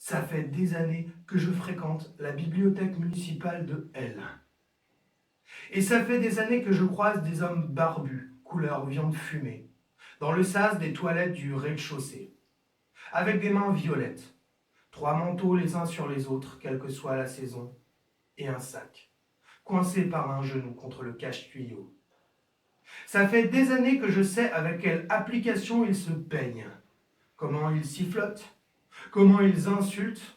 Ça fait des années que je fréquente la bibliothèque municipale de L. Et ça fait des années que je croise des hommes barbus, couleur viande fumée, dans le sas des toilettes du rez-de-chaussée, avec des mains violettes, trois manteaux les uns sur les autres, quelle que soit la saison, et un sac, coincé par un genou contre le cache-tuyau. Ça fait des années que je sais avec quelle application ils se peignent, comment ils sifflotent, comment ils insultent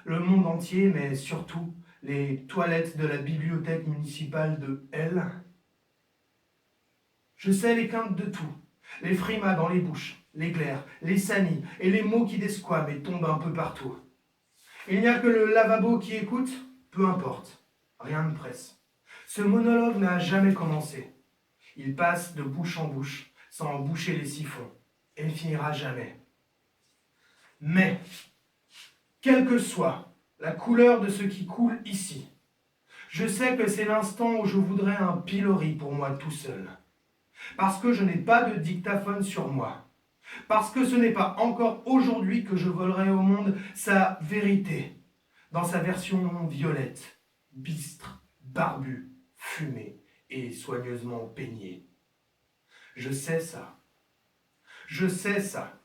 le monde entier, mais surtout les toilettes de la bibliothèque municipale de L. Je sais les quintes de tout, les frimas dans les bouches, les glaires, les sanis et les mots qui desquament et tombent un peu partout. Il n'y a que le lavabo qui écoute, peu importe, rien ne presse. Ce monologue n'a jamais commencé. Il passe de bouche en bouche, sans boucher les siphons, et ne finira jamais. Mais, quelle que soit la couleur de ce qui coule ici, je sais que c'est l'instant où je voudrais un pilori pour moi tout seul. Parce que je n'ai pas de dictaphone sur moi. Parce que ce n'est pas encore aujourd'hui que je volerai au monde sa vérité, dans sa version violette, bistre, barbue, fumée et soigneusement peignée. Je sais ça. Je sais ça.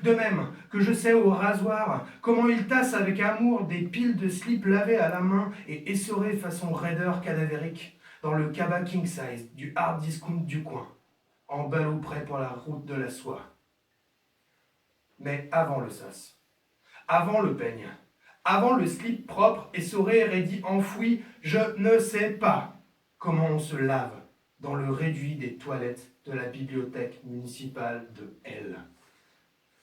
De même que je sais au rasoir comment il tasse avec amour des piles de slips lavés à la main et essorés façon raider cadavérique dans le cabas king size du hard discount du coin, en ballot prêt pour la route de la soie. Mais avant le sas, avant le peigne, avant le slip propre, essoré, raidi, enfoui, je ne sais pas comment on se lave dans le réduit des toilettes de la bibliothèque municipale de L.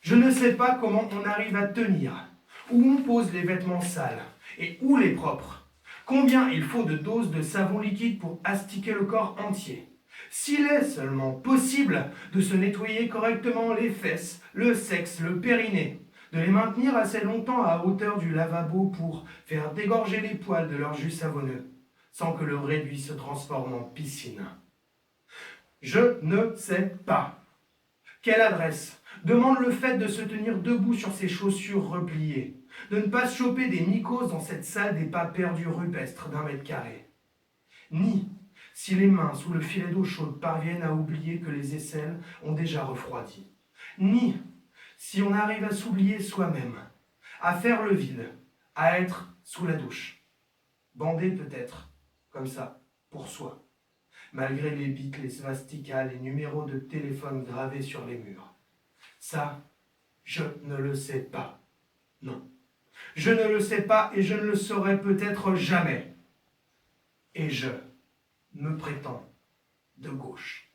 Je ne sais pas comment on arrive à tenir, où on pose les vêtements sales et où les propres. Combien il faut de doses de savon liquide pour astiquer le corps entier. S'il est seulement possible de se nettoyer correctement les fesses, le sexe, le périnée, de les maintenir assez longtemps à hauteur du lavabo pour faire dégorger les poils de leur jus savonneux, sans que le réduit se transforme en piscine. Je ne sais pas. Quelle adresse demande le fait de se tenir debout sur ses chaussures repliées, de ne pas se choper des mycoses dans cette salle des pas perdus rupestres d'1 m². Ni si les mains sous le filet d'eau chaude parviennent à oublier que les aisselles ont déjà refroidi. Ni si on arrive à s'oublier soi-même, à faire le vide, à être sous la douche. Bandé peut-être, comme ça, pour soi, malgré les bics, les svastikas, les numéros de téléphone gravés sur les murs. Ça, je ne le sais pas. Non. Je ne le sais pas et je ne le saurai peut-être jamais. Et je me prétends de gauche.